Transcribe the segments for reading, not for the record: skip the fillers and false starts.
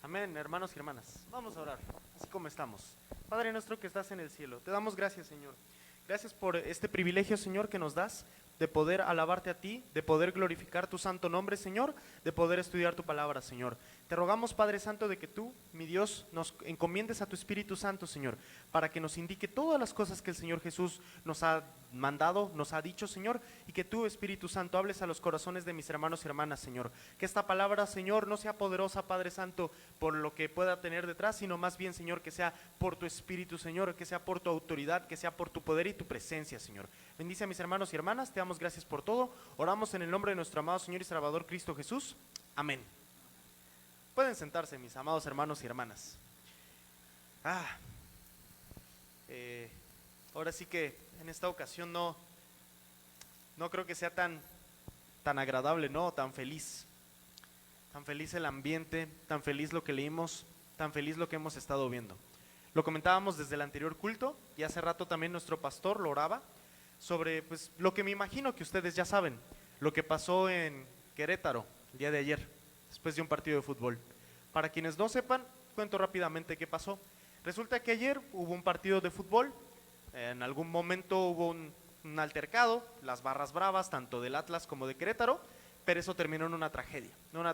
Amén, hermanos y hermanas. Vamos a orar, así como estamos. Padre nuestro que estás en el cielo, te damos gracias, Señor. Gracias por este privilegio, Señor, que nos das de poder alabarte a ti, de poder glorificar tu santo nombre, Señor, de poder estudiar tu palabra, Señor. Te rogamos, Padre Santo, de que tú, mi Dios, nos encomiendes a tu Espíritu Santo, Señor, para que nos indique todas las cosas que el Señor Jesús nos ha mandado, nos ha dicho, Señor, y que tú, Espíritu Santo, hables a los corazones de mis hermanos y hermanas, Señor. Que esta palabra, Señor, no sea poderosa, Padre Santo, por lo que pueda tener detrás, sino más bien, Señor, que sea por tu Espíritu, Señor, que sea por tu autoridad, que sea por tu poder y tu presencia, Señor. Bendice a mis hermanos y hermanas, te damos gracias por todo. Oramos en el nombre de nuestro amado Señor y Salvador Cristo Jesús. Amén. Pueden sentarse, mis amados hermanos y hermanas. Ahora sí que en esta ocasión no creo que sea tan agradable, ¿no? Tan feliz el ambiente, tan feliz lo que leímos, tan feliz lo que hemos estado viendo. Lo comentábamos desde el anterior culto y hace rato también nuestro pastor lo oraba sobre pues lo que me imagino que ustedes ya saben, lo que pasó en Querétaro el día de ayer, después de un partido de fútbol. Para quienes no sepan, cuento rápidamente qué pasó. Resulta que ayer hubo un partido de fútbol, en algún momento hubo un altercado, las barras bravas, tanto del Atlas como de Querétaro, pero eso terminó en una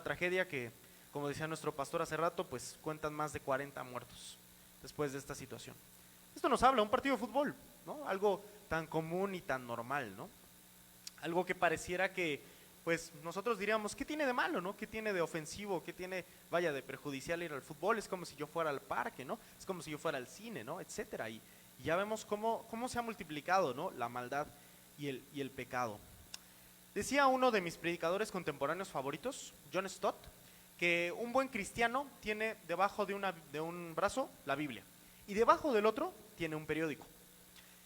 tragedia que, como decía nuestro pastor hace rato, pues cuentan más de 40 muertos después de esta situación. Esto nos habla, un partido de fútbol, ¿no? Algo tan común y tan normal, ¿no? Algo que pareciera que, pues nosotros diríamos, ¿qué tiene de malo, no? ¿Qué tiene de ofensivo? ¿Qué tiene, vaya, de perjudicial ir al fútbol? Es como si yo fuera al parque, ¿no? Es como si yo fuera al cine, ¿no? Etcétera. Y ya vemos cómo se ha multiplicado, ¿no? La maldad y el pecado. Decía uno de mis predicadores contemporáneos favoritos, John Stott, que un buen cristiano tiene debajo de un brazo la Biblia y debajo del otro tiene un periódico.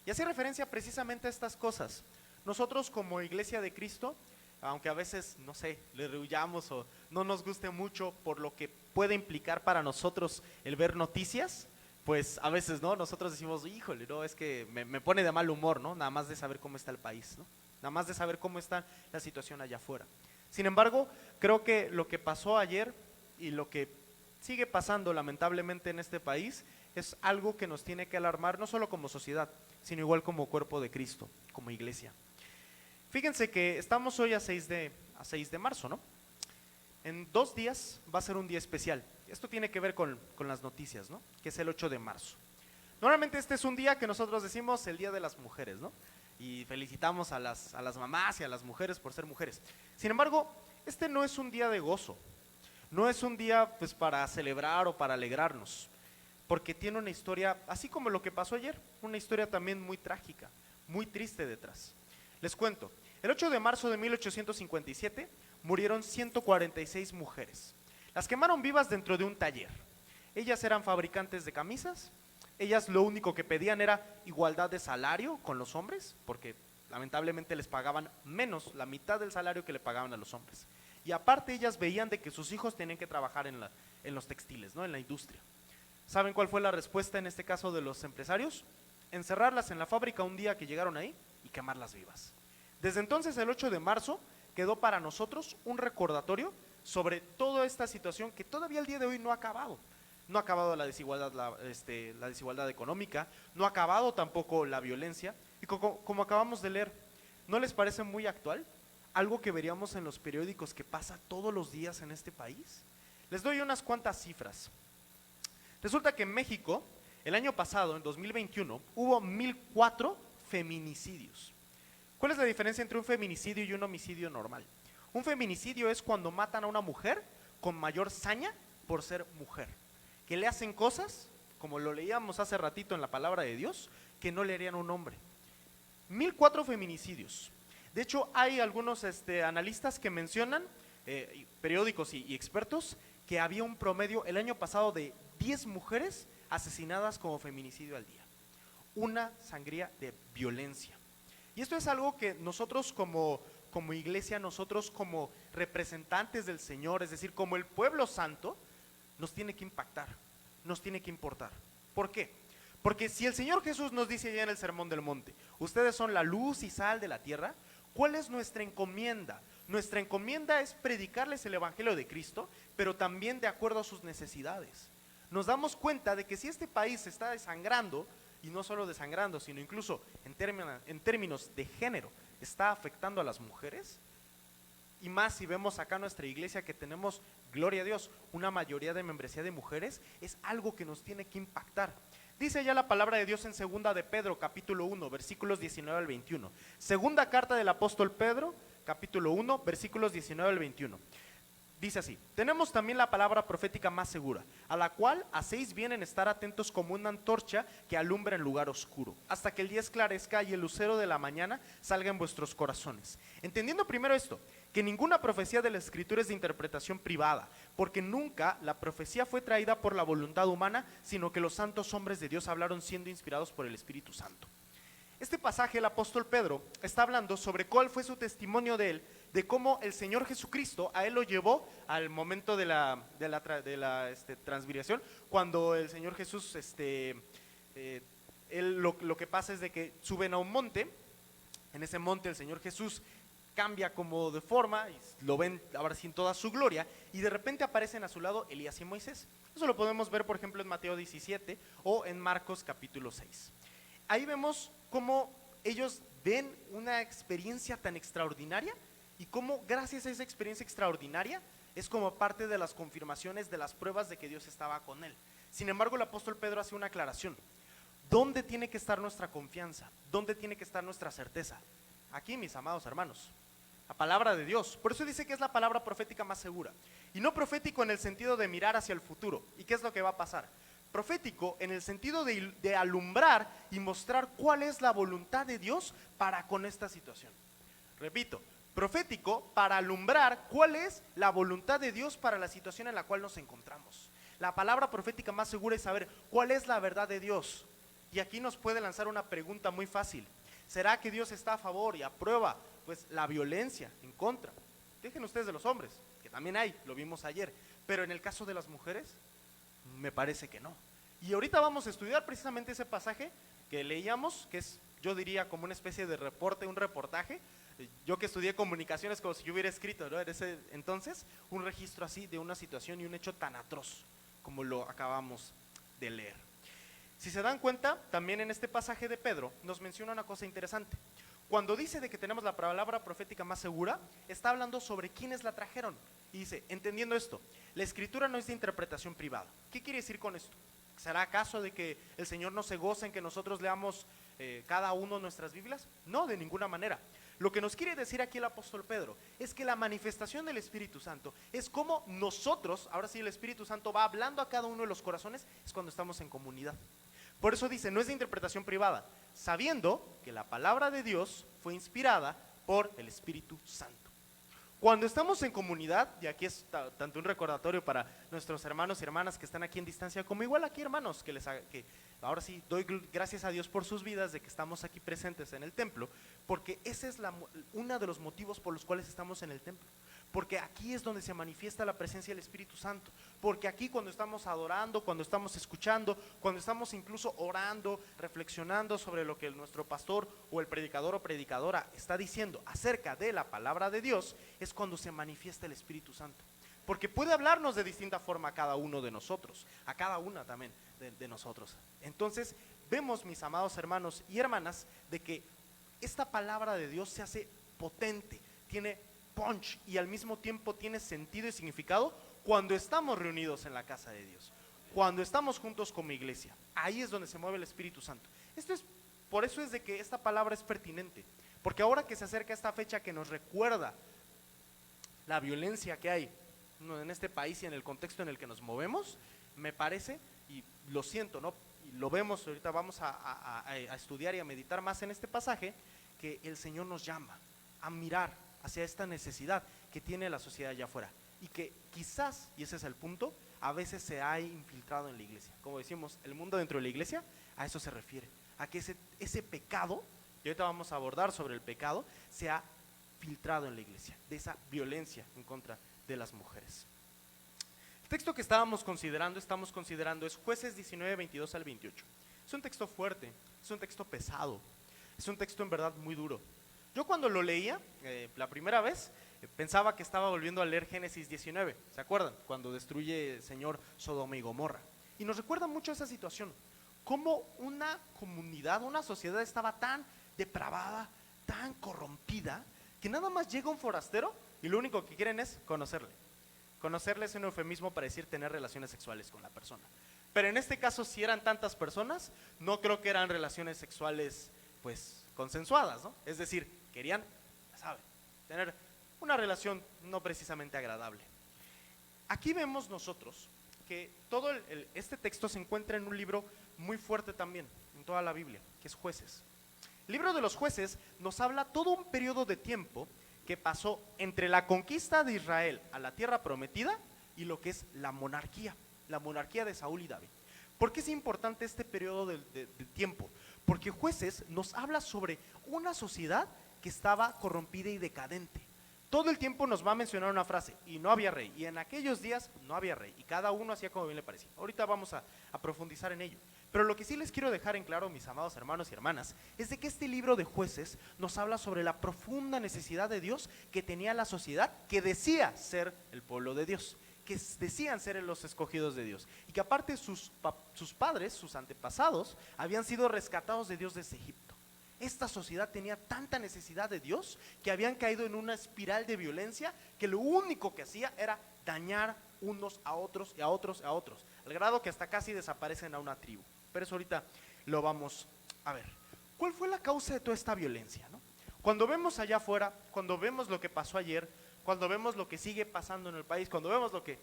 Y hace referencia precisamente a estas cosas. Nosotros como Iglesia de Cristo, aunque a veces, no sé, le rehuyamos o no nos guste mucho por lo que puede implicar para nosotros el ver noticias, pues a veces, ¿no? Nosotros decimos, híjole, no, es que me pone de mal humor, ¿no? Nada más de saber cómo está el país, ¿no? Nada más de saber cómo está la situación allá afuera. Sin embargo, creo que lo que pasó ayer y lo que sigue pasando lamentablemente en este país es algo que nos tiene que alarmar, no solo como sociedad, sino igual como cuerpo de Cristo, como iglesia. Fíjense que estamos hoy a 6 de marzo, ¿no? En 2 días va a ser un día especial. Esto tiene que ver con las noticias, ¿no? Que es el 8 de marzo. Normalmente este es un día que nosotros decimos el Día de las Mujeres, ¿no? Y felicitamos a las mamás y a las mujeres por ser mujeres. Sin embargo, este no es un día de gozo. No es un día pues para celebrar o para alegrarnos, porque tiene una historia, así como lo que pasó ayer, una historia también muy trágica, muy triste detrás. Les cuento, el 8 de marzo de 1857 murieron 146 mujeres. Las quemaron vivas dentro de un taller. Ellas eran fabricantes de camisas, ellas lo único que pedían era igualdad de salario con los hombres, porque lamentablemente les pagaban menos, la mitad del salario que le pagaban a los hombres. Y aparte ellas veían de que sus hijos tenían que trabajar en los textiles, ¿no? En la industria. ¿Saben cuál fue la respuesta en este caso de los empresarios? Encerrarlas en la fábrica un día que llegaron ahí y quemarlas vivas. Desde entonces, el 8 de marzo quedó para nosotros un recordatorio sobre toda esta situación que todavía el día de hoy no ha acabado. No ha acabado la desigualdad, la desigualdad económica, no ha acabado tampoco la violencia. Y como acabamos de leer, ¿no les parece muy actual? Algo que veríamos en los periódicos que pasa todos los días en este país. Les doy unas cuantas cifras. Resulta que en México, el año pasado, en 2021, hubo 1004 feminicidios. ¿Cuál es la diferencia entre un feminicidio y un homicidio normal? Un feminicidio es cuando matan a una mujer con mayor saña por ser mujer, que le hacen cosas, como lo leíamos hace ratito en la palabra de Dios, que no le harían a un hombre. 1004 feminicidios. De hecho, hay algunos analistas que mencionan, periódicos y expertos, que había un promedio el año pasado de 10 mujeres asesinadas como feminicidio al día. Una sangría de violencia. Y esto es algo que nosotros como iglesia, nosotros como representantes del Señor, es decir, como el pueblo santo, nos tiene que impactar, nos tiene que importar. ¿Por qué? Porque si el Señor Jesús nos dice ya en el Sermón del Monte, ustedes son la luz y sal de la tierra, ¿cuál es nuestra encomienda? Nuestra encomienda es predicarles el evangelio de Cristo, pero también de acuerdo a sus necesidades. Nos damos cuenta de que si este país se está desangrando, y no solo desangrando, sino incluso en términos de género, está afectando a las mujeres, y más si vemos acá nuestra iglesia que tenemos, gloria a Dios, una mayoría de membresía de mujeres, es algo que nos tiene que impactar. Dice ya la palabra de Dios en segunda de Pedro, capítulo 1, versículos 19 al 21. Segunda carta del apóstol Pedro, capítulo 1, versículos 19 al 21. Dice así: tenemos también la palabra profética más segura, a la cual hacéis bien en estar atentos como una antorcha que alumbra en lugar oscuro, hasta que el día esclarezca y el lucero de la mañana salga en vuestros corazones. Entendiendo primero esto, que ninguna profecía de la Escritura es de interpretación privada, porque nunca la profecía fue traída por la voluntad humana, sino que los santos hombres de Dios hablaron siendo inspirados por el Espíritu Santo. Este pasaje, el apóstol Pedro está hablando sobre cuál fue su testimonio de él, de cómo el Señor Jesucristo a él lo llevó al momento de la transfiguración, cuando el Señor Jesús, lo que pasa es de que suben a un monte. En ese monte el Señor Jesús cambia como de forma, y lo ven ahora sí en toda su gloria, y de repente aparecen a su lado Elías y Moisés. Eso lo podemos ver, por ejemplo, en Mateo 17 o en Marcos capítulo 6. Ahí vemos cómo ellos ven una experiencia tan extraordinaria y cómo gracias a esa experiencia extraordinaria es como parte de las confirmaciones de las pruebas de que Dios estaba con él. Sin embargo, el apóstol Pedro hace una aclaración. ¿Dónde tiene que estar nuestra confianza? ¿Dónde tiene que estar nuestra certeza? Aquí, mis amados hermanos, la palabra de Dios. Por eso dice que es la palabra profética más segura. Y no profético en el sentido de mirar hacia el futuro. ¿Y qué es lo que va a pasar? Profético en el sentido de alumbrar y mostrar cuál es la voluntad de Dios para con esta situación. Repito, profético para alumbrar cuál es la voluntad de Dios para la situación en la cual nos encontramos. La palabra profética más segura es saber cuál es la verdad de Dios. Y aquí nos puede lanzar una pregunta muy fácil. ¿Será que Dios está a favor y aprueba pues la violencia en contra? Dejen ustedes de los hombres, que también hay, lo vimos ayer. Pero en el caso de las mujeres, me parece que no. Y ahorita vamos a estudiar precisamente ese pasaje que leíamos, que es, yo diría, como una especie de reporte, un reportaje. Yo que estudié comunicaciones, como si yo hubiera escrito, ¿no?, en ese entonces, un registro así de una situación y un hecho tan atroz como lo acabamos de leer. Si se dan cuenta, también en este pasaje de Pedro nos menciona una cosa interesante. Cuando dice de que tenemos la palabra profética más segura, está hablando sobre quiénes la trajeron. Y dice, entendiendo esto, la escritura no es de interpretación privada. ¿Qué quiere decir con esto? ¿Será acaso de que el Señor no se goza en que nosotros leamos cada uno nuestras Biblias? No, de ninguna manera. Lo que nos quiere decir aquí el apóstol Pedro es que la manifestación del Espíritu Santo es como nosotros, ahora sí el Espíritu Santo va hablando a cada uno de los corazones, es cuando estamos en comunidad. Por eso dice, no es de interpretación privada, sabiendo que la palabra de Dios fue inspirada por el Espíritu Santo. Cuando estamos en comunidad, y aquí es tanto un recordatorio para nuestros hermanos y hermanas que están aquí en distancia, como igual aquí hermanos, que ahora sí doy gracias a Dios por sus vidas, de que estamos aquí presentes en el templo, porque ese es uno de los motivos por los cuales estamos en el templo. Porque aquí es donde se manifiesta la presencia del Espíritu Santo. Porque aquí cuando estamos adorando, cuando estamos escuchando, cuando estamos incluso orando, reflexionando sobre lo que nuestro pastor o el predicador o predicadora está diciendo acerca de la palabra de Dios, es cuando se manifiesta el Espíritu Santo. Porque puede hablarnos de distinta forma a cada uno de nosotros, a cada una también de nosotros. Entonces vemos, mis amados hermanos y hermanas, de que esta palabra de Dios se hace potente, tiene punch y al mismo tiempo tiene sentido y significado cuando estamos reunidos en la casa de Dios, cuando estamos juntos como iglesia. Ahí es donde se mueve el Espíritu Santo. Por eso es de que esta palabra es pertinente, porque ahora que se acerca esta fecha que nos recuerda la violencia que hay en este país y en el contexto en el que nos movemos, me parece, y lo siento, ¿no?, y lo vemos, ahorita vamos a estudiar y a meditar más en este pasaje, que el Señor nos llama a mirar hacia esta necesidad que tiene la sociedad allá afuera, y que quizás, y ese es el punto, a veces se ha infiltrado en la iglesia. Como decimos, el mundo dentro de la iglesia, a eso se refiere, a que ese pecado, y ahorita vamos a abordar sobre el pecado, se ha filtrado en la iglesia, de esa violencia en contra de las mujeres. El texto que estamos considerando es Jueces 19, 22 al 28. Es un texto fuerte, es un texto pesado, es un texto en verdad muy duro. Yo cuando lo leía la primera vez, pensaba que estaba volviendo a leer Génesis 19, ¿se acuerdan? Cuando destruye el Señor Sodoma y Gomorra. Y nos recuerda mucho esa situación, cómo una comunidad, una sociedad estaba tan depravada, tan corrompida, que nada más llega un forastero y lo único que quieren es conocerle. Conocerle es un eufemismo para decir tener relaciones sexuales con la persona. Pero en este caso, si eran tantas personas, no creo que eran relaciones sexuales pues consensuadas, ¿no? Es decir, querían, ya saben, tener una relación no precisamente agradable. Aquí vemos nosotros que todo este texto se encuentra en un libro muy fuerte también, en toda la Biblia, que es Jueces. El libro de los Jueces nos habla todo un periodo de tiempo que pasó entre la conquista de Israel a la tierra prometida y lo que es la monarquía de Saúl y David. ¿Por qué es importante este periodo de tiempo? Porque Jueces nos habla sobre una sociedad que estaba corrompida y decadente. Todo el tiempo nos va a mencionar una frase, y no había rey, y en aquellos días no había rey, y cada uno hacía como bien le parecía. Ahorita vamos a profundizar en ello. Pero lo que sí les quiero dejar en claro, mis amados hermanos y hermanas, es de que este libro de Jueces nos habla sobre la profunda necesidad de Dios que tenía la sociedad que decía ser el pueblo de Dios, que decían ser los escogidos de Dios, y que aparte sus padres, sus antepasados, habían sido rescatados de Dios desde Egipto. Esta sociedad tenía tanta necesidad de Dios que habían caído en una espiral de violencia que lo único que hacía era dañar unos a otros y a otros a otros, al grado que hasta casi desaparecen a una tribu. Pero eso ahorita lo vamos a ver. ¿Cuál fue la causa de toda esta violencia, no? Cuando vemos allá afuera, cuando vemos lo que pasó ayer, cuando vemos lo que sigue pasando en el país, cuando vemos lo que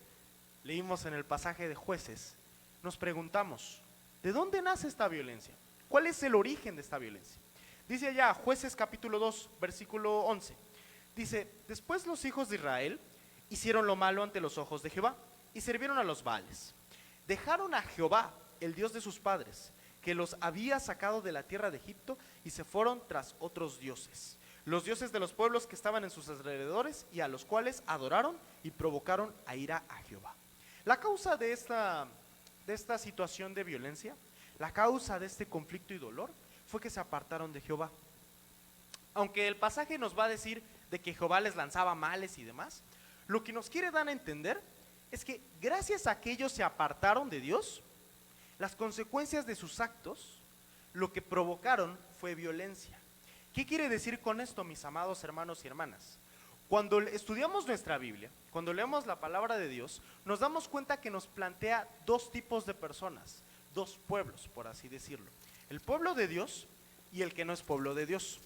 leímos en el pasaje de Jueces, nos preguntamos, ¿de dónde nace esta violencia? ¿Cuál es el origen de esta violencia? Dice allá Jueces capítulo 2, versículo 11. Dice, después los hijos de Israel hicieron lo malo ante los ojos de Jehová y sirvieron a los Baales. Dejaron a Jehová, el Dios de sus padres, que los había sacado de la tierra de Egipto, y se fueron tras otros dioses, los dioses de los pueblos que estaban en sus alrededores, y a los cuales adoraron y provocaron a ira a Jehová. La causa de esta situación de violencia, la causa de este conflicto y dolor, fue que se apartaron de Jehová. Aunque el pasaje nos va a decir de que Jehová les lanzaba males y demás, lo que nos quiere dar a entender es que gracias a que ellos se apartaron de Dios, las consecuencias de sus actos, lo que provocaron fue violencia. ¿Qué quiere decir con esto, mis amados hermanos y hermanas? Cuando estudiamos nuestra Biblia, cuando leemos la palabra de Dios, nos damos cuenta que nos plantea dos tipos de personas, dos pueblos, por así decirlo. El pueblo de Dios y el que no es pueblo de Dios.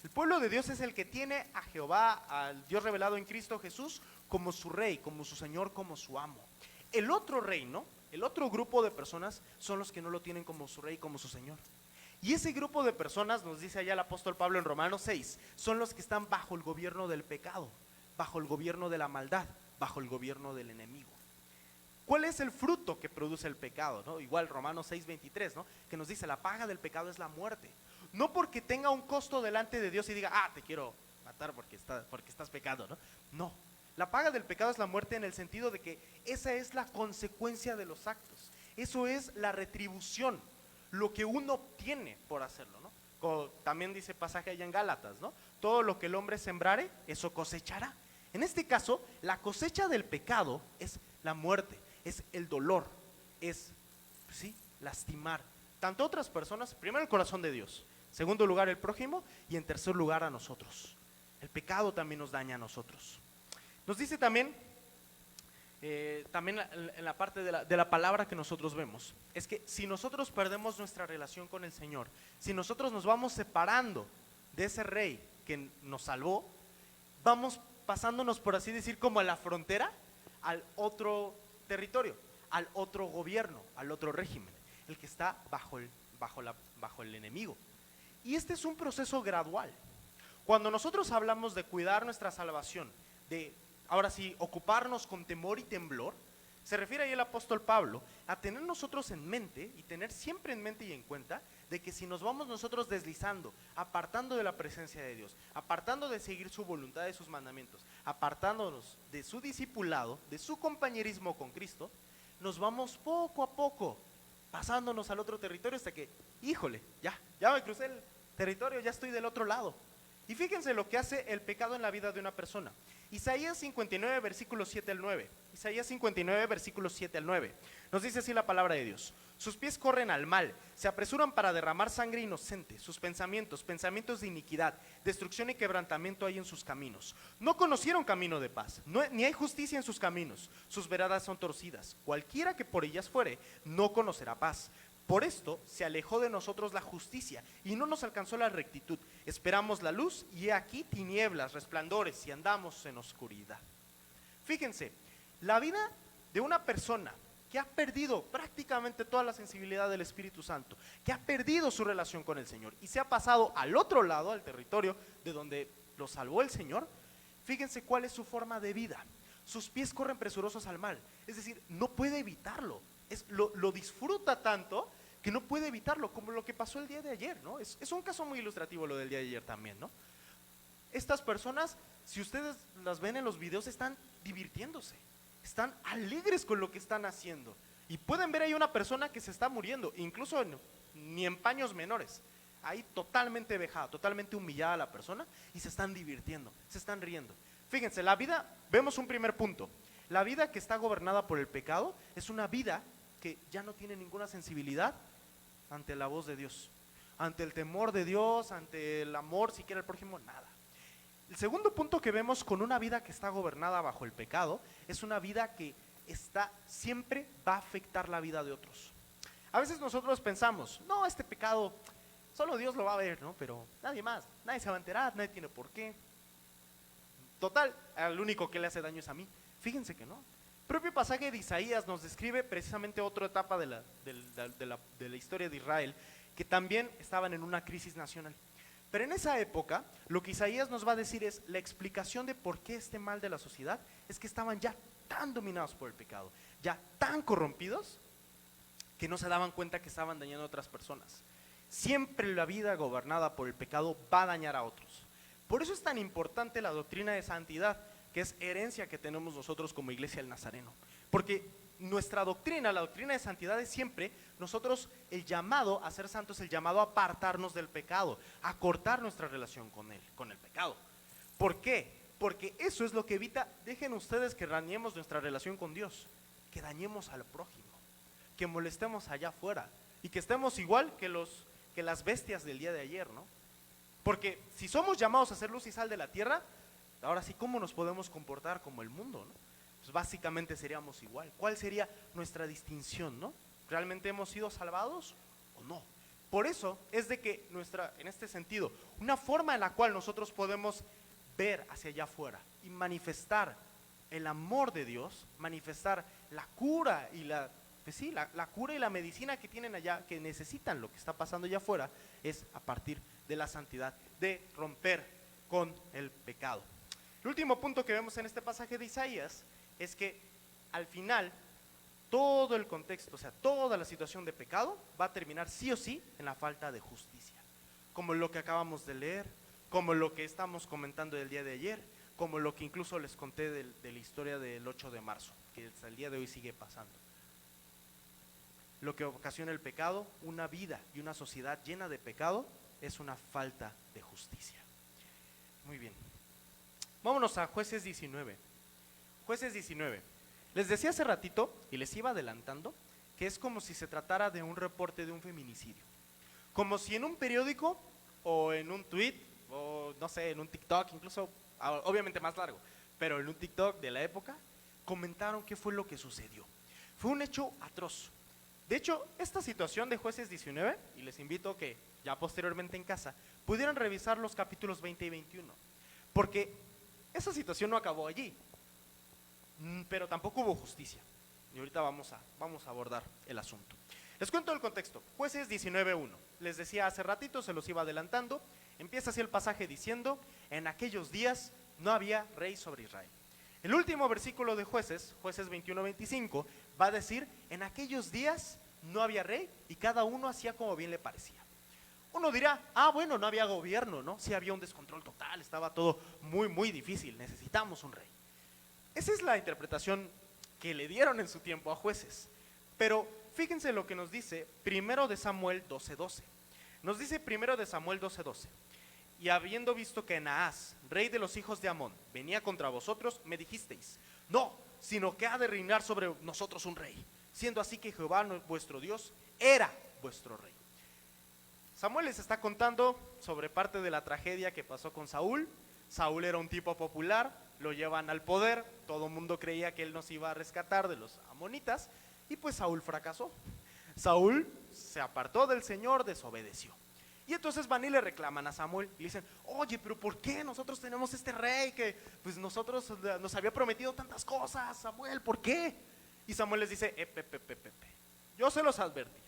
El pueblo de Dios es el que tiene a Jehová, al Dios revelado en Cristo Jesús, como su rey, como su señor, como su amo. El otro reino, el otro grupo de personas son los que no lo tienen como su rey, como su señor. Y ese grupo de personas, nos dice allá el apóstol Pablo en Romanos 6, son los que están bajo el gobierno del pecado, bajo el gobierno de la maldad, bajo el gobierno del enemigo. ¿Cuál es el fruto que produce el pecado, no? Igual Romanos 6:23, ¿no? Que nos dice, la paga del pecado es la muerte. No porque tenga un costo delante de Dios y diga, te quiero matar porque estás pecando, ¿no? No, la paga del pecado es la muerte, en el sentido de que esa es la consecuencia de los actos. Eso es la retribución, lo que uno obtiene por hacerlo, ¿no? Como también dice pasaje allá en Gálatas, ¿no? Todo lo que el hombre sembrare, eso cosechará. En este caso, la cosecha del pecado es la muerte, es el dolor, es, sí, lastimar tanto a otras personas, primero el corazón de Dios, segundo lugar el prójimo, y en tercer lugar a nosotros. El pecado también nos daña a nosotros. Nos dice también en la parte de la palabra que nosotros vemos, es que si nosotros perdemos nuestra relación con el Señor, si nosotros nos vamos separando de ese rey que nos salvó, vamos pasándonos, por así decir, como a la frontera al otro territorio, al otro gobierno, al otro régimen, el que está bajo el enemigo. Y este es un proceso gradual. Cuando nosotros hablamos de cuidar nuestra salvación, de ahora sí ocuparnos con temor y temblor, se refiere ahí el apóstol Pablo a tener nosotros en mente, y tener siempre en mente y en cuenta, de que si nos vamos nosotros deslizando, apartando de la presencia de Dios, apartando de seguir su voluntad y sus mandamientos, apartándonos de su discipulado, de su compañerismo con Cristo, nos vamos poco a poco pasándonos al otro territorio hasta que, híjole, ya me crucé el territorio, ya estoy del otro lado. Y fíjense lo que hace el pecado en la vida de una persona. Isaías 59, versículos 7 al 9. Isaías 59, versículos 7 al 9. Nos dice así la palabra de Dios. Sus pies corren al mal, se apresuran para derramar sangre inocente. Sus pensamientos de iniquidad, destrucción y quebrantamiento hay en sus caminos. No conocieron camino de paz, ni hay justicia en sus caminos. Sus veradas son torcidas. Cualquiera que por ellas fuere, no conocerá paz. Por esto se alejó de nosotros la justicia y no nos alcanzó la rectitud. Esperamos la luz y he aquí tinieblas, resplandores y andamos en oscuridad. Fíjense, la vida de una persona que ha perdido prácticamente toda la sensibilidad del Espíritu Santo, que ha perdido su relación con el Señor y se ha pasado al otro lado, al territorio de donde lo salvó el Señor, fíjense cuál es su forma de vida. Sus pies corren presurosos al mal, es decir, no puede evitarlo, lo disfruta tanto que no puede evitarlo, como lo que pasó el día de ayer, ¿no? Es un caso muy ilustrativo lo del día de ayer también, ¿no? Estas personas, si ustedes las ven en los videos, están divirtiéndose, están alegres con lo que están haciendo. Y pueden ver ahí una persona que se está muriendo, incluso ni en paños menores. Ahí totalmente vejada, totalmente humillada la persona y se están divirtiendo, se están riendo. Fíjense, la vida, vemos un primer punto. La vida que está gobernada por el pecado es una vida que ya no tiene ninguna sensibilidad ante la voz de Dios, ante el temor de Dios, ante el amor siquiera al prójimo, nada. El segundo punto que vemos con una vida que está gobernada bajo el pecado es una vida que siempre va a afectar la vida de otros. A veces nosotros pensamos, no, este pecado solo Dios lo va a ver, ¿no? Pero nadie más, nadie se va a enterar, nadie tiene por qué. Total, el único que le hace daño es a mí. Fíjense que no. El propio pasaje de Isaías nos describe precisamente otra etapa de la historia de Israel, que también estaban en una crisis nacional. Pero en esa época, lo que Isaías nos va a decir es la explicación de por qué este mal de la sociedad es que estaban ya tan dominados por el pecado, ya tan corrompidos, que no se daban cuenta que estaban dañando a otras personas. Siempre la vida gobernada por el pecado va a dañar a otros. Por eso es tan importante la doctrina de santidad, que es herencia que tenemos nosotros como Iglesia del Nazareno. Porque nuestra doctrina, la doctrina de santidad es siempre nosotros el llamado a ser santos, el llamado a apartarnos del pecado, a cortar nuestra relación con él, con el pecado. ¿Por qué? Porque eso es lo que evita, dejen ustedes que dañemos nuestra relación con Dios, que dañemos al prójimo, que molestemos allá afuera y que estemos igual que las bestias del día de ayer, ¿no? Porque si somos llamados a ser luz y sal de la tierra, ahora sí, ¿cómo nos podemos comportar como el mundo, no? Pues básicamente seríamos igual. ¿Cuál sería nuestra distinción, no? ¿Realmente hemos sido salvados o no? Por eso es de que en este sentido, una forma en la cual nosotros podemos ver hacia allá afuera y manifestar el amor de Dios, manifestar la cura y la cura y la medicina que tienen allá, que necesitan lo que está pasando allá afuera, es a partir de la santidad, de romper con el pecado. El último punto que vemos en este pasaje de Isaías es que al final todo el contexto, o sea, toda la situación de pecado va a terminar sí o sí en la falta de justicia, como lo que acabamos de leer, como lo que estamos comentando del día de ayer, como lo que incluso les conté de la historia del 8 de marzo, que hasta el día de hoy sigue pasando. Lo que ocasiona el pecado, una vida y una sociedad llena de pecado, es una falta de justicia. Muy bien, vámonos a Jueces 19. Jueces 19. Les decía hace ratito, y les iba adelantando, que es como si se tratara de un reporte de un feminicidio. Como si en un periódico, o en un tweet, o no sé, en un TikTok, incluso, obviamente más largo, pero en un TikTok de la época, comentaron qué fue lo que sucedió. Fue un hecho atroz. De hecho, esta situación de Jueces 19, y les invito a que ya posteriormente en casa, pudieran revisar los capítulos 20 y 21, porque esa situación no acabó allí, pero tampoco hubo justicia. Y ahorita vamos a abordar el asunto. Les cuento el contexto. Jueces 19:1. Les decía hace ratito, se los iba adelantando. Empieza así el pasaje diciendo: en aquellos días no había rey sobre Israel. El último versículo de Jueces 21:25, va a decir: en aquellos días no había rey y cada uno hacía como bien le parecía. Uno dirá, bueno, no había gobierno, ¿no? Sí había un descontrol total, estaba todo muy, muy difícil, necesitamos un rey. Esa es la interpretación que le dieron en su tiempo a Jueces. Pero fíjense lo que nos dice 1 de Samuel 12:12. Nos dice 1 de Samuel 12:12. y habiendo visto que Naas, rey de los hijos de Amón, venía contra vosotros, me dijisteis, no, sino que ha de reinar sobre nosotros un rey, siendo así que Jehová vuestro Dios era vuestro rey. Samuel les está contando sobre parte de la tragedia que pasó con Saúl. Saúl era un tipo popular, lo llevan al poder, todo el mundo creía que él nos iba a rescatar de los amonitas, y pues Saúl fracasó. Saúl se apartó del Señor, desobedeció. Y entonces van y le reclaman a Samuel y le dicen, oye, pero ¿por qué nosotros tenemos este rey que pues nosotros nos había prometido tantas cosas, Samuel? ¿Por qué? Y Samuel les dice, yo se los advertí.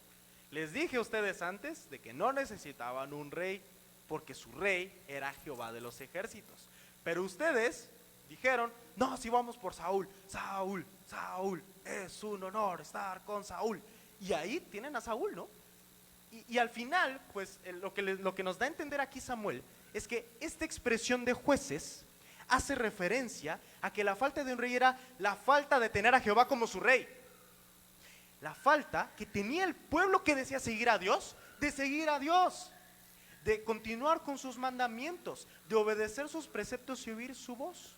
Les dije a ustedes antes de que no necesitaban un rey, porque su rey era Jehová de los ejércitos. Pero ustedes dijeron, no, si vamos por Saúl, Saúl, Saúl, es un honor estar con Saúl. Y ahí tienen a Saúl, ¿no? Y al final, pues lo que nos da a entender aquí Samuel es que esta expresión de Jueces hace referencia a que la falta de un rey era la falta de tener a Jehová como su rey. La falta que tenía el pueblo que decía seguir a Dios, de seguir a Dios, de continuar con sus mandamientos, de obedecer sus preceptos y oír su voz.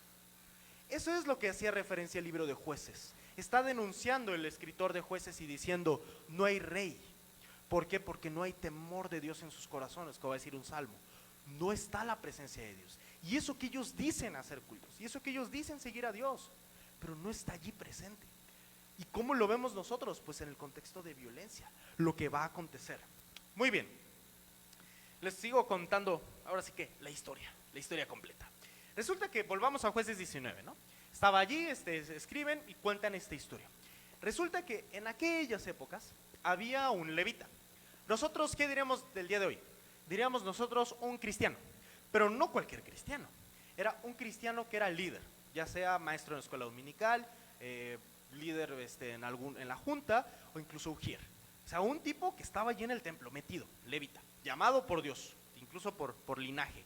Eso es lo que hacía referencia el libro de Jueces. Está denunciando el escritor de Jueces y diciendo, no hay rey. ¿Por qué? Porque no hay temor de Dios en sus corazones, como va a decir un salmo. No está la presencia de Dios. Y eso que ellos dicen hacer cultos, y eso que ellos dicen seguir a Dios, pero no está allí presente. ¿Y cómo lo vemos nosotros? Pues en el contexto de violencia, lo que va a acontecer. Muy bien, les sigo contando ahora sí que la historia completa. Resulta que volvamos a Jueces 19, ¿no? Estaba allí, escriben y cuentan esta historia. Resulta que en aquellas épocas había un levita. Nosotros, ¿qué diríamos del día de hoy? Diríamos nosotros un cristiano, pero no cualquier cristiano. Era un cristiano que era líder, ya sea maestro en la escuela dominical, líder en la junta o incluso ujier. O sea, un tipo que estaba allí en el templo, metido, levita, llamado por Dios, incluso por linaje.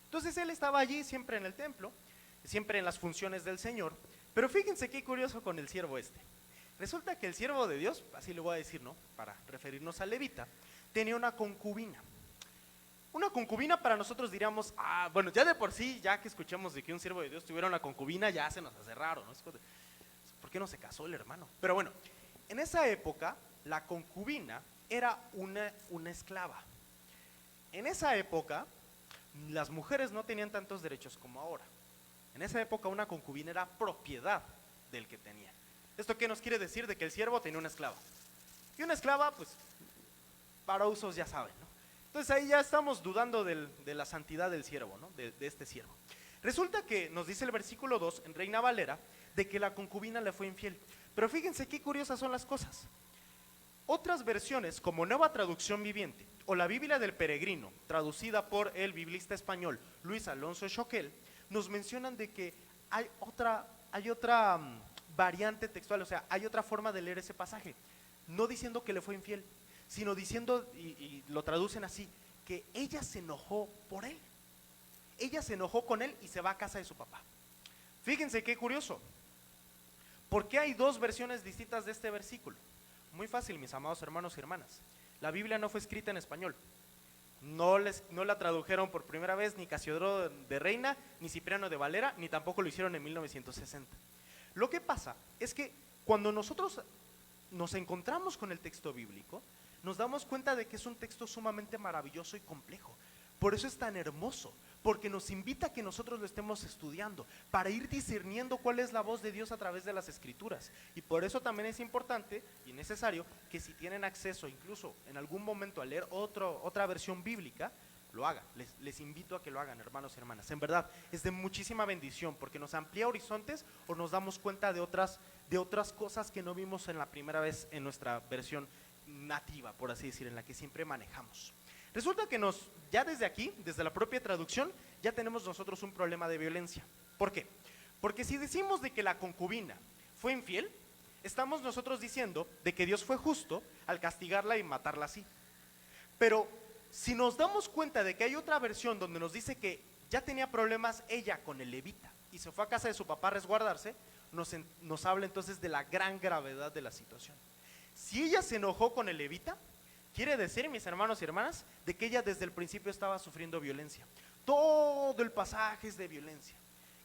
Entonces él estaba allí siempre en el templo, siempre en las funciones del Señor. Pero fíjense qué curioso con el siervo este. Resulta que el siervo de Dios, así le voy a decir, ¿no? Para referirnos al levita, tenía una concubina. Una concubina para nosotros diríamos, bueno, ya de por sí, ya que escuchamos de que un siervo de Dios tuviera una concubina, ya se nos hace raro, ¿no? ¿Por qué no se casó el hermano? Pero bueno, en esa época, la concubina era una esclava. En esa época, las mujeres no tenían tantos derechos como ahora. En esa época, una concubina era propiedad del que tenía. ¿Esto qué nos quiere decir? De que el siervo tenía una esclava. Y una esclava, pues, para usos ya saben, ¿no? Entonces ahí ya estamos dudando de la santidad del siervo, ¿no? De este siervo. Resulta que nos dice el versículo 2 en Reina Valera de que la concubina le fue infiel. Pero fíjense qué curiosas son las cosas. Otras versiones, como Nueva Traducción Viviente o la Biblia del Peregrino, traducida por el biblista español Luis Alonso Choquel, nos mencionan de que hay otra variante textual, o sea, hay otra forma de leer ese pasaje, no diciendo que le fue infiel, sino diciendo, y lo traducen así, que ella se enojó por él. Ella se enojó con él y se va a casa de su papá. Fíjense qué curioso. ¿Por qué hay dos versiones distintas de este versículo? Muy fácil, mis amados hermanos y hermanas. La Biblia no fue escrita en español. No la tradujeron por primera vez ni Casiodoro de Reina, ni Cipriano de Valera, ni tampoco lo hicieron en 1960. Lo que pasa es que cuando nosotros nos encontramos con el texto bíblico, nos damos cuenta de que es un texto sumamente maravilloso y complejo. Por eso es tan hermoso, porque nos invita a que nosotros lo estemos estudiando, para ir discerniendo cuál es la voz de Dios a través de las Escrituras. Y por eso también es importante y necesario que si tienen acceso incluso en algún momento a leer otra versión bíblica, lo hagan. Les invito a que lo hagan, hermanos y hermanas. En verdad, es de muchísima bendición, porque nos amplía horizontes o nos damos cuenta de otras cosas que no vimos en la primera vez en nuestra versión nativa, por así decir, en la que siempre manejamos. Resulta que ya desde aquí, desde la propia traducción, ya tenemos nosotros un problema de violencia. ¿Por qué? Porque si decimos de que la concubina fue infiel, estamos nosotros diciendo de que Dios fue justo al castigarla y matarla así. Pero si nos damos cuenta de que hay otra versión donde nos dice que ya tenía problemas ella con el levita y se fue a casa de su papá a resguardarse, nos habla entonces de la gran gravedad de la situación. Si ella se enojó con el levita, quiere decir, mis hermanos y hermanas, de que ella desde el principio estaba sufriendo violencia. Todo el pasaje es de violencia.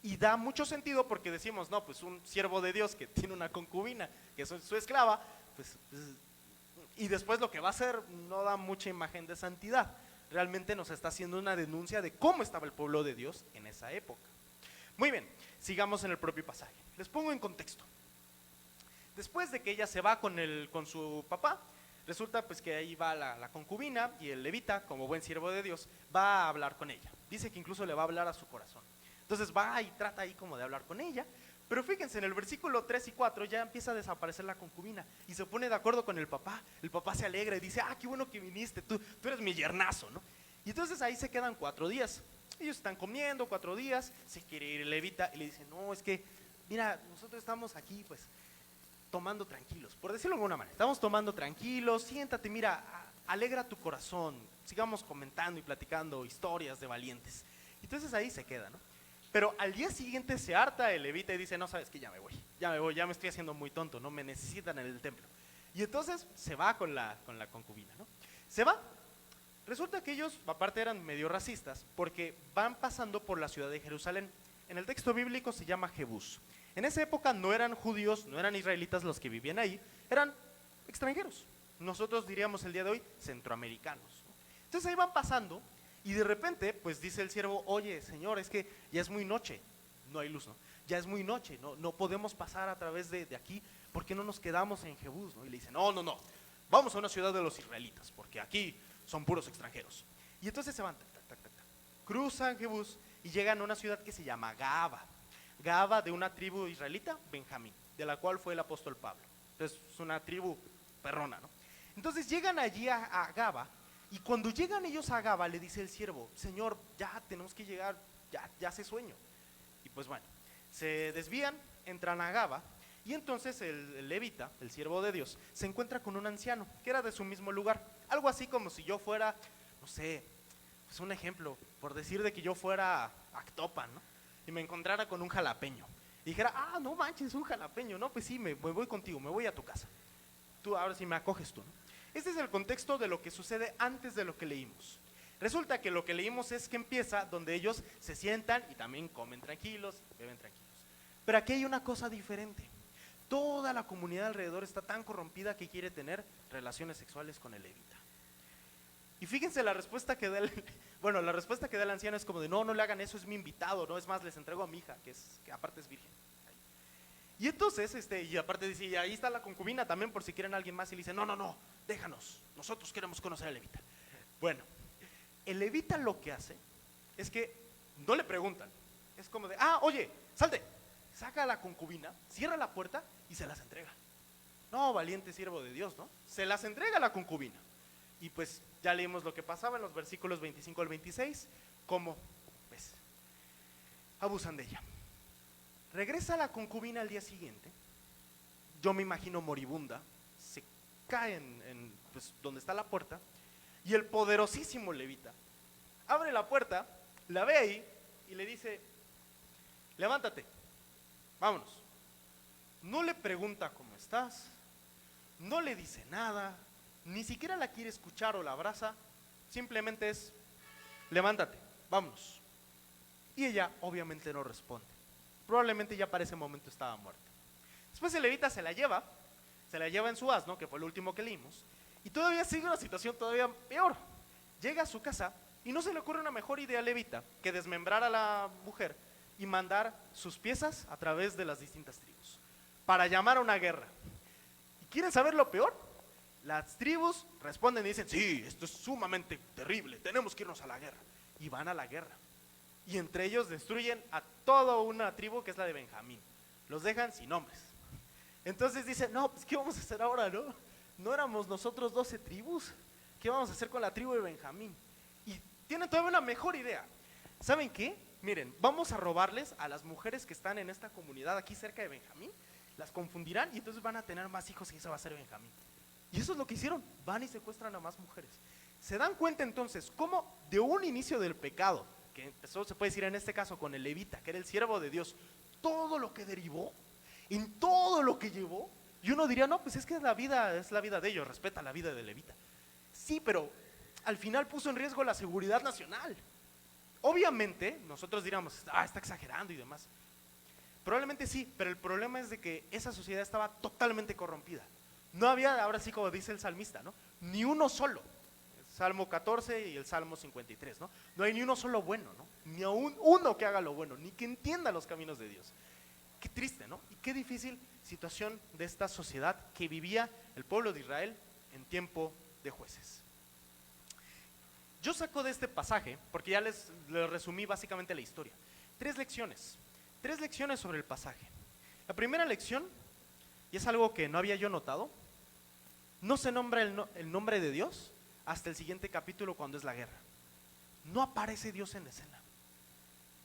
Y da mucho sentido porque decimos, no, pues un siervo de Dios que tiene una concubina, que es su esclava, pues, y después lo que va a hacer no da mucha imagen de santidad. Realmente nos está haciendo una denuncia de cómo estaba el pueblo de Dios en esa época. Muy bien, sigamos en el propio pasaje. Les pongo en contexto. Después de que ella se va con su papá, resulta pues que ahí va la concubina y el levita, como buen siervo de Dios, va a hablar con ella. Dice que incluso le va a hablar a su corazón. Entonces va y trata ahí como de hablar con ella, pero fíjense, en el versículo 3 y 4 ya empieza a desaparecer la concubina y se pone de acuerdo con el papá se alegra y dice, qué bueno que viniste, tú eres mi yernazo, ¿no? Y entonces ahí se quedan 4 días, ellos están comiendo 4 días, se quiere ir el levita y le dice, no, es que, mira, nosotros estamos aquí pues tomando tranquilos, por decirlo de alguna manera, estamos tomando tranquilos, siéntate, mira, alegra tu corazón, sigamos comentando y platicando historias de valientes. Entonces ahí se queda, ¿no? Pero al día siguiente se harta el levita y dice, no, sabes que ya me voy, ya me estoy haciendo muy tonto, no me necesitan en el templo. Y entonces se va con la concubina, ¿no? Se va. Resulta que ellos, aparte, eran medio racistas, porque van pasando por la ciudad de Jerusalén. En el texto bíblico se llama Jebús. En esa época no eran judíos, no eran israelitas los que vivían ahí, eran extranjeros. Nosotros diríamos el día de hoy, centroamericanos, ¿no? Entonces ahí van pasando. Y de repente, pues dice el siervo, oye, señor, es que ya es muy noche, no hay luz, ¿no? Ya es muy noche, no podemos pasar a través de aquí, ¿por qué no nos quedamos en Jebús, ¿no? Y le dicen, no, vamos a una ciudad de los israelitas, porque aquí son puros extranjeros. Y entonces se van, cruzan Jebús y llegan a una ciudad que se llama Gaba. Gaba, de una tribu israelita, Benjamín, de la cual fue el apóstol Pablo. Entonces es una tribu perrona, ¿no? Entonces llegan allí a Gaba. Y cuando llegan ellos a Gaba, le dice el siervo, Señor, ya tenemos que llegar, ya hace sueño. Y pues bueno, se desvían, entran a Gaba, y entonces el levita, el siervo de Dios, se encuentra con un anciano, que era de su mismo lugar. Algo así como si yo fuera, no sé, pues un ejemplo, por decir de que yo fuera a Actopan, ¿no? Y me encontrara con un jalapeño. Y dijera, no manches, un jalapeño, no, pues sí, me voy contigo, me voy a tu casa. Tú ahora sí me acoges tú, ¿no? Este es el contexto de lo que sucede antes de lo que leímos. Resulta que lo que leímos es que empieza donde ellos se sientan y también comen tranquilos, beben tranquilos. Pero aquí hay una cosa diferente. Toda la comunidad alrededor está tan corrompida que quiere tener relaciones sexuales con el levita. Y fíjense la respuesta que da la respuesta que da el anciano es como de, no le hagan eso, es mi invitado, no, es más, les entrego a mi hija, que aparte es virgen. Y entonces, y aparte dice, y ahí está la concubina también por si quieren a alguien más, y le dice, no, déjanos, nosotros queremos conocer al levita. Bueno, el levita lo que hace es que no le preguntan, es como de, oye, salte, saca a la concubina, cierra la puerta y se las entrega. No, valiente siervo de Dios, ¿no? Se las entrega a la concubina. Y pues ya leímos lo que pasaba en los versículos 25 al 26, cómo, pues, abusan de ella. Regresa la concubina al día siguiente, yo me imagino moribunda, se cae en pues, donde está la puerta, y el poderosísimo levita abre la puerta, la ve ahí y le dice, levántate, vámonos. No le pregunta cómo estás, no le dice nada, ni siquiera la quiere escuchar o la abraza, simplemente es, levántate, vámonos. Y ella obviamente no responde. Probablemente ya para ese momento estaba muerta. Después el levita se la lleva en su asno, que fue el último que leímos, y todavía sigue una situación todavía peor. Llega a su casa y no se le ocurre una mejor idea al levita que desmembrar a la mujer y mandar sus piezas a través de las distintas tribus para llamar a una guerra. ¿Y quieren saber lo peor? Las tribus responden y dicen, sí, esto es sumamente terrible, tenemos que irnos a la guerra. Y van a la guerra. Y entre ellos destruyen a toda una tribu que es la de Benjamín. Los dejan sin nombres. Entonces dicen, no, pues ¿qué vamos a hacer ahora, no? ¿No éramos nosotros 12 tribus? ¿Qué vamos a hacer con la tribu de Benjamín? Y tienen todavía una mejor idea. ¿Saben qué? Miren, vamos a robarles a las mujeres que están en esta comunidad aquí cerca de Benjamín, las confundirán y entonces van a tener más hijos y eso va a ser Benjamín. Y eso es lo que hicieron, van y secuestran a más mujeres. Se dan cuenta entonces cómo de un inicio del pecado, que empezó, se puede decir en este caso con el levita, que era el siervo de Dios, todo lo que derivó, en todo lo que llevó, y uno diría, no, pues es que es la vida de ellos, respeta la vida del levita. Sí, pero al final puso en riesgo la seguridad nacional. Obviamente, nosotros diríamos, está exagerando y demás. Probablemente sí, pero el problema es de que esa sociedad estaba totalmente corrompida. No había, ahora sí como dice el salmista, ¿no? Ni uno solo. El Salmo 14 y el Salmo 53, ¿no? No hay ni uno solo bueno, ¿no? Ni aún uno que haga lo bueno, ni que entienda los caminos de Dios. Qué triste, ¿no? Y qué difícil situación de esta sociedad que vivía el pueblo de Israel en tiempo de jueces. Yo saco de este pasaje, porque ya les resumí básicamente la historia, tres lecciones sobre el pasaje. La primera lección, y es algo que no había yo notado, no se nombra el nombre de Dios hasta el siguiente capítulo cuando es la guerra. No aparece Dios en escena.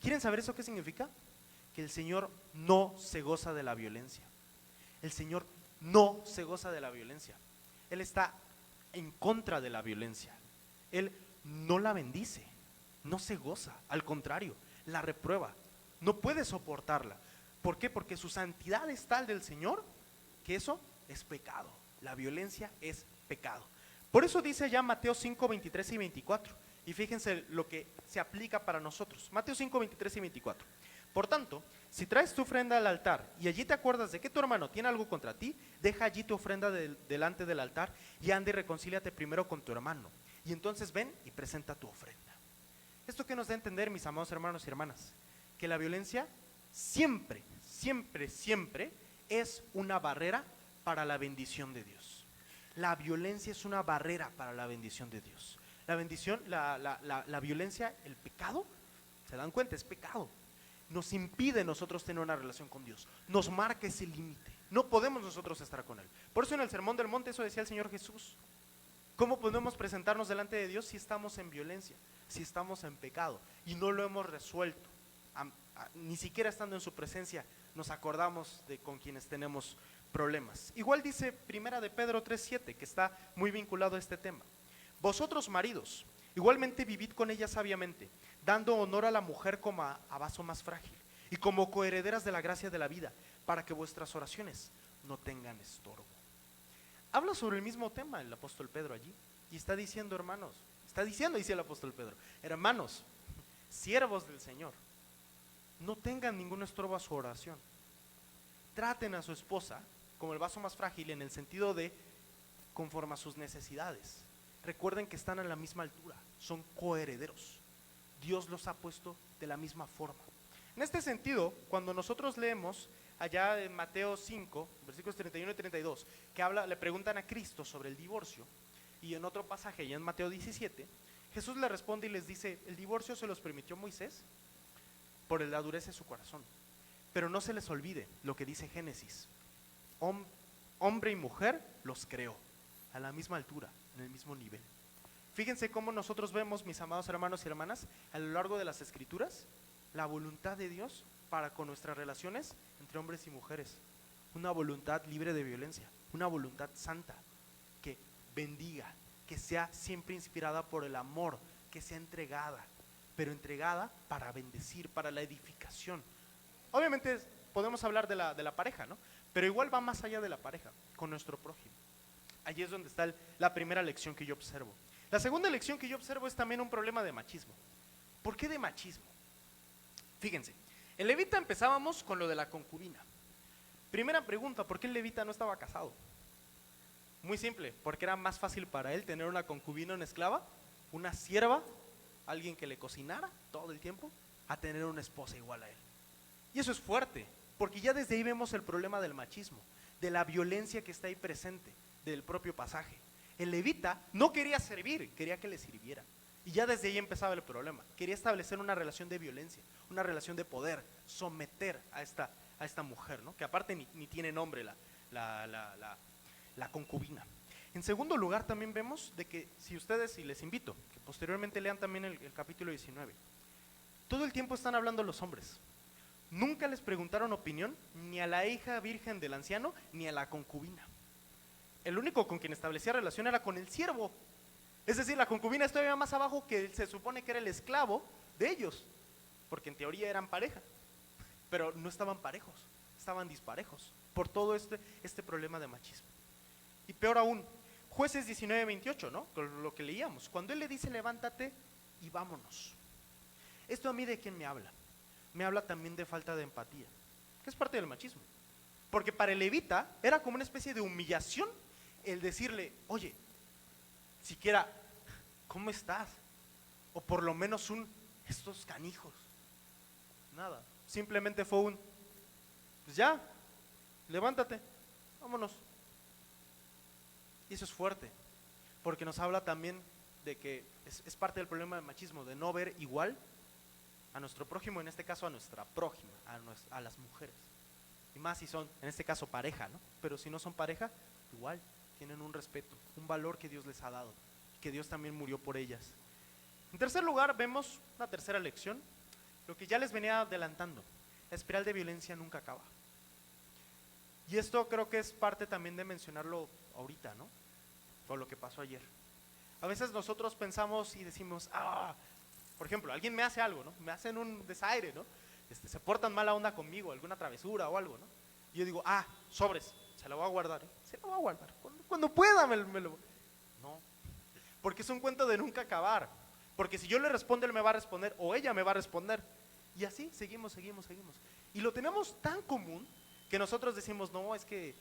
¿Quieren saber eso qué significa? Que el Señor no se goza de la violencia. El Señor no se goza de la violencia. Él está en contra de la violencia. Él no la bendice, no se goza, al contrario, la reprueba, no puede soportarla. ¿Por qué? Porque su santidad es tal del Señor que eso es pecado. La violencia es pecado. Por eso dice ya Mateo 5, 23 y 24. Y fíjense lo que se aplica para nosotros. Mateo 5, 23 y 24. Por tanto, si traes tu ofrenda al altar y allí te acuerdas de que tu hermano tiene algo contra ti, deja allí tu ofrenda delante del altar y anda y reconcíliate primero con tu hermano. Y entonces ven y presenta tu ofrenda. Esto que nos da a entender, mis amados hermanos y hermanas, que la violencia siempre, siempre, siempre es una barrera para la bendición de Dios. La violencia es una barrera para la bendición de Dios. La bendición, la violencia, el pecado, ¿se dan cuenta? Es pecado. Nos impide nosotros tener una relación con Dios. Nos marca ese límite. No podemos nosotros estar con Él. Por eso en el Sermón del Monte eso decía el Señor Jesús. ¿Cómo podemos presentarnos delante de Dios si estamos en violencia, si estamos en pecado y no lo hemos resuelto? Ni siquiera estando en su presencia nos acordamos de con quienes tenemos problemas. Igual dice Primera de Pedro 3:7, que está muy vinculado a este tema. Vosotros maridos, igualmente vivid con ella sabiamente, dando honor a la mujer como a vaso más frágil y como coherederas de la gracia de la vida, para que vuestras oraciones no tengan estorbo. Habla sobre el mismo tema el apóstol Pedro allí y está diciendo, hermanos, dice el apóstol Pedro, hermanos, siervos del Señor, no tengan ningún estorbo a su oración. Traten a su esposa como el vaso más frágil en el sentido de conforme a sus necesidades. Recuerden que están a la misma altura, son coherederos. Dios los ha puesto de la misma forma. En este sentido, cuando nosotros leemos allá en Mateo 5, versículos 31 y 32, que le preguntan a Cristo sobre el divorcio, y en otro pasaje, ya en Mateo 17, Jesús le responde y les dice, el divorcio se los permitió Moisés por la dureza de su corazón, pero no se les olvide lo que dice Génesis, hombre y mujer los creó, a la misma altura, en el mismo nivel. Fíjense cómo nosotros vemos, mis amados hermanos y hermanas, a lo largo de las Escrituras, la voluntad de Dios para con nuestras relaciones entre hombres y mujeres. Una voluntad libre de violencia, una voluntad santa, que bendiga, que sea siempre inspirada por el amor, que sea entregada, pero entregada para bendecir, para la edificación. Obviamente podemos hablar de la pareja, ¿no? Pero igual va más allá de la pareja, con nuestro prójimo. Allí es donde está la primera lección que yo observo. La segunda lección que yo observo es también un problema de machismo. ¿Por qué de machismo? Fíjense, en Levita empezábamos con lo de la concubina. Primera pregunta, ¿por qué el levita no estaba casado? Muy simple, porque era más fácil para él tener una concubina, una esclava, una sierva, alguien que le cocinara todo el tiempo, a tener una esposa igual a él. Y eso es fuerte, porque ya desde ahí vemos el problema del machismo, de la violencia que está ahí presente, del propio pasaje. El levita no quería servir, quería que le sirviera. Y ya desde ahí empezaba el problema. Quería establecer una relación de violencia, una relación de poder, someter a esta mujer, ¿no? Que aparte ni tiene nombre la concubina. En segundo lugar también vemos de que si ustedes, y les invito, que posteriormente lean también el capítulo 19, todo el tiempo están hablando los hombres. Nunca les preguntaron opinión ni a la hija virgen del anciano ni a la concubina. El único con quien establecía relación era con el siervo. Es decir, la concubina está todavía más abajo, que se supone que era el esclavo de ellos, porque en teoría eran pareja, pero no estaban parejos, estaban disparejos por todo este problema de machismo. Y peor aún, Jueces 19:28, ¿no? Con lo que leíamos, cuando él le dice levántate y vámonos. ¿Esto a mí de quién me habla? Me habla también de falta de empatía, que es parte del machismo. Porque para el levita era como una especie de humillación el decirle, oye, siquiera, ¿cómo estás? O por lo menos estos canijos. Nada, simplemente fue pues ya, levántate, vámonos. Y eso es fuerte, porque nos habla también de que es parte del problema del machismo, de no ver igual a nuestro prójimo, en este caso a nuestra prójima, a las mujeres. Y más si son, en este caso, pareja, ¿no? Pero si no son pareja, igual, tienen un respeto, un valor que Dios les ha dado, que Dios también murió por ellas. En tercer lugar, vemos una tercera lección, lo que ya les venía adelantando, la espiral de violencia nunca acaba. Y esto creo que es parte también de mencionarlo ahorita, ¿no? Por lo que pasó ayer. A veces nosotros pensamos y decimos, por ejemplo, alguien me hace algo, ¿no? Me hacen un desaire, ¿no? Se portan mala onda conmigo, alguna travesura o algo, ¿no? Y yo digo, sobres, se la voy a guardar, ¿eh? Se la voy a guardar, cuando pueda me lo... No, porque es un cuento de nunca acabar, porque si yo le respondo, él me va a responder, o ella me va a responder, y así seguimos. Y lo tenemos tan común, que nosotros decimos, no, es que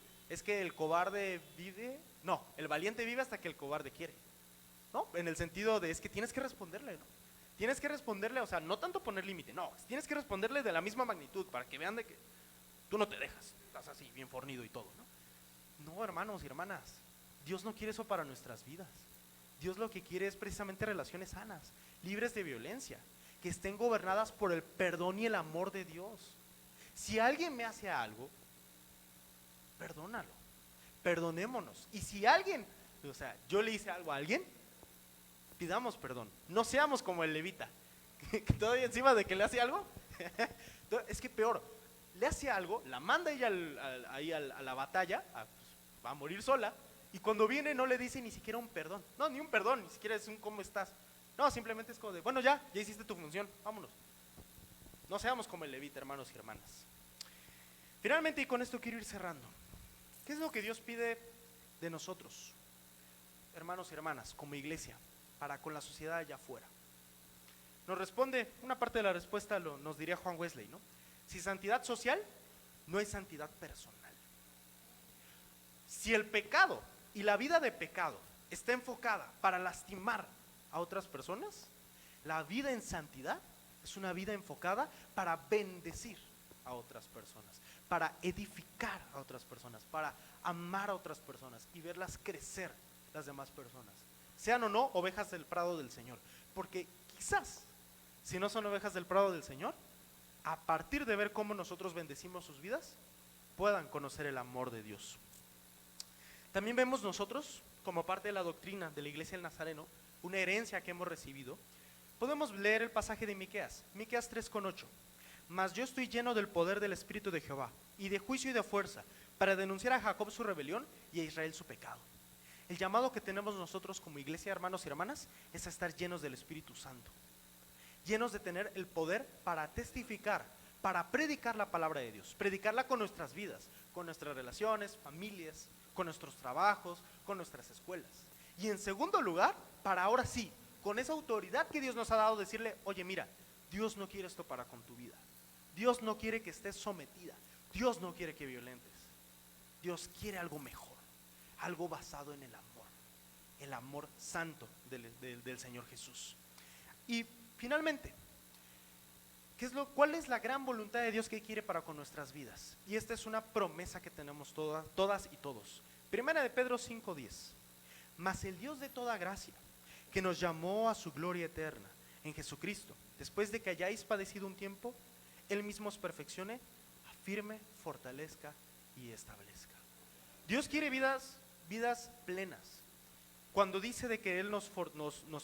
el cobarde vive, no, el valiente vive hasta que el cobarde quiere, ¿no? En el sentido de, es que tienes que responderle, ¿no? Tienes que responderle, o sea, no tanto poner límite, no, tienes que responderle de la misma magnitud para que vean de que tú no te dejas, estás así bien fornido y todo, ¿no? No, hermanos y hermanas, Dios no quiere eso para nuestras vidas. Dios lo que quiere es precisamente relaciones sanas, libres de violencia, que estén gobernadas por el perdón y el amor de Dios. Si alguien me hace algo, perdónalo, perdonémonos. Y si alguien, o sea, yo le hice algo a alguien, pidamos perdón, no seamos como el levita, que todavía encima de que le hace algo, es que peor, le hace algo, la manda ella a la batalla, va a morir sola, y cuando viene no le dice ni siquiera un perdón, no, ni un perdón, ni siquiera es un ¿cómo estás? No, simplemente es como de, bueno, ya hiciste tu función, vámonos. No seamos como el levita, hermanos y hermanas. Finalmente, y con esto quiero ir cerrando, ¿qué es lo que Dios pide de nosotros, hermanos y hermanas, como iglesia, para con la sociedad allá afuera? Nos responde, una parte de la respuesta nos diría Juan Wesley, ¿no? Si santidad social, no hay santidad personal. Si el pecado y la vida de pecado está enfocada para lastimar a otras personas, la vida en santidad es una vida enfocada para bendecir a otras personas, para edificar a otras personas, para amar a otras personas y verlas crecer las demás personas, sean o no ovejas del prado del Señor, porque quizás si no son ovejas del prado del Señor, a partir de ver cómo nosotros bendecimos sus vidas, puedan conocer el amor de Dios. También vemos nosotros, como parte de la doctrina de la Iglesia del Nazareno, una herencia que hemos recibido. Podemos leer el pasaje de Miqueas 3:8. Mas yo estoy lleno del poder del Espíritu de Jehová, y de juicio y de fuerza, para denunciar a Jacob su rebelión y a Israel su pecado. El llamado que tenemos nosotros como iglesia, hermanos y hermanas, es a estar llenos del Espíritu Santo, llenos de tener el poder para testificar, para predicar la palabra de Dios, predicarla con nuestras vidas, con nuestras relaciones, familias, con nuestros trabajos, con nuestras escuelas. Y en segundo lugar, para ahora sí, con esa autoridad que Dios nos ha dado, decirle, oye, mira, Dios no quiere esto para con tu vida. Dios no quiere que estés sometida. Dios no quiere que violentes. Dios quiere algo mejor, algo basado en el amor santo del Señor Jesús. Y finalmente, ¿cuál es la gran voluntad de Dios que quiere para con nuestras vidas? Y esta es una promesa que tenemos todas y todos. Primera de Pedro 5:10. Mas el Dios de toda gracia, que nos llamó a su gloria eterna en Jesucristo, después de que hayáis padecido un tiempo, Él mismo os perfeccione, afirme, fortalezca y establezca. Dios quiere vidas plenas. Cuando dice de que Él nos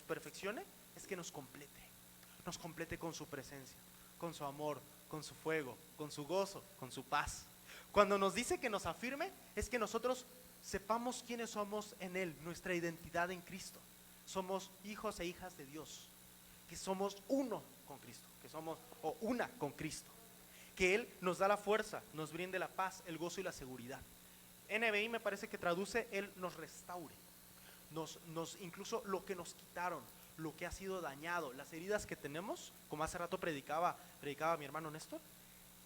perfeccione, es que nos complete con su presencia, con su amor, con su fuego, con su gozo, con su paz. Cuando nos dice que nos afirme, es que nosotros sepamos quiénes somos en Él, nuestra identidad en Cristo. Somos hijos e hijas de Dios, que somos uno con Cristo, que somos una con Cristo, que Él nos da la fuerza, nos brinde la paz, el gozo y la seguridad. NBI me parece que traduce, Él nos restaure, nos incluso lo que nos quitaron, lo que ha sido dañado, las heridas que tenemos, como hace rato predicaba mi hermano Néstor.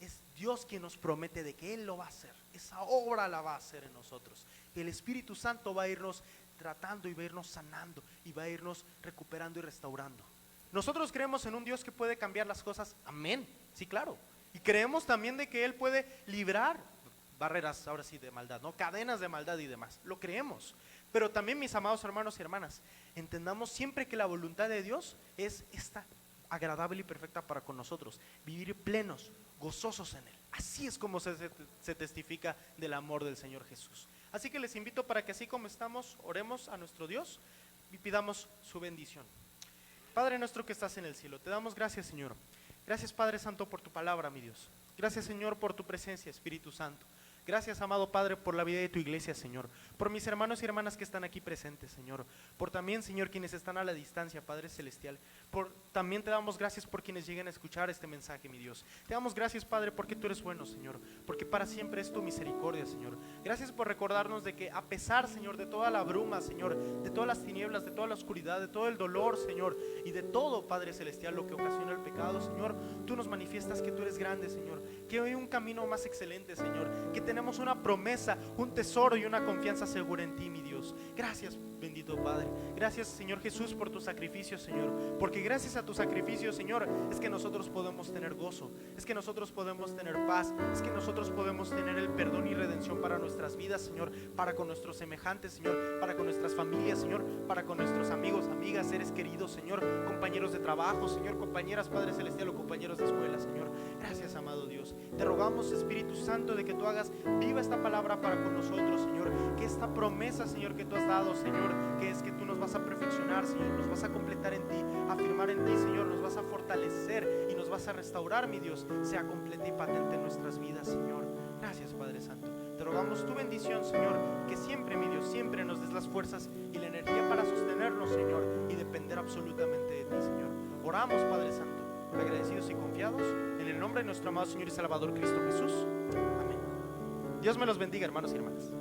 Es Dios quien nos promete de que Él lo va a hacer, esa obra la va a hacer en nosotros. Y el Espíritu Santo va a irnos tratando y va a irnos sanando y va a irnos recuperando y restaurando. Nosotros creemos en un Dios que puede cambiar las cosas, amén, sí, claro. Y creemos también de que Él puede librar barreras, ahora sí, de maldad, ¿no? Cadenas de maldad y demás, lo creemos. Pero también, mis amados hermanos y hermanas, entendamos siempre que la voluntad de Dios es esta, agradable y perfecta para con nosotros, vivir plenos, gozosos en Él. Así es como se testifica del amor del Señor Jesús. Así que les invito para que así como estamos, oremos a nuestro Dios y pidamos su bendición. Padre nuestro que estás en el cielo, te damos gracias, Señor. Gracias, Padre Santo, por tu palabra, mi Dios. Gracias, Señor, por tu presencia, Espíritu Santo. Gracias, amado Padre, por la vida de tu iglesia, Señor. Por mis hermanos y hermanas que están aquí presentes, Señor. Por también, Señor, quienes están a la distancia, Padre Celestial. También te damos gracias por quienes lleguen a escuchar este mensaje, mi Dios. Te damos gracias, Padre, porque tú eres bueno, Señor. Porque para siempre es tu misericordia, Señor. Gracias por recordarnos de que a pesar, Señor, de toda la bruma, Señor, de todas las tinieblas, de toda la oscuridad, de todo el dolor, Señor, y de todo, Padre Celestial, lo que ocasiona el pecado, Señor, tú nos manifiestas que tú eres grande, Señor. Que hay un camino más excelente, Señor. Que tenemos una promesa, un tesoro y una confianza segura en ti, mi Dios. Gracias, bendito Padre. Gracias, Señor Jesús, por tu sacrificio, Señor. Porque gracias a tu sacrificio, Señor, es que nosotros podemos tener gozo, es que nosotros podemos tener paz, es que nosotros podemos tener el perdón y redención para nuestras vidas, Señor, para con nuestros semejantes, Señor, para con nuestras familias, Señor, para con nuestros amigos, amigas, seres queridos, Señor, compañeros de trabajo, Señor, compañeras, Padre Celestial, o compañeros de escuela, Señor. Gracias, amado Dios. Te rogamos, Espíritu Santo, de que tú hagas viva esta palabra para con nosotros, Señor. Que esta promesa, Señor, que tú has dado, Señor, que es que tú nos vas a perfeccionar, Señor, nos vas a completar en ti, afirmar en ti, Señor, nos vas a fortalecer y nos vas a restaurar, mi Dios, sea completa y patente en nuestras vidas, Señor. Gracias, Padre Santo. Te rogamos tu bendición, Señor, que siempre, mi Dios, siempre nos des las fuerzas y la energía para sostenernos, Señor, y depender absolutamente de ti, Señor. Oramos, Padre Santo, agradecidos y confiados, en el nombre de nuestro amado Señor y Salvador Cristo Jesús. Amén. Dios me los bendiga, hermanos y hermanas.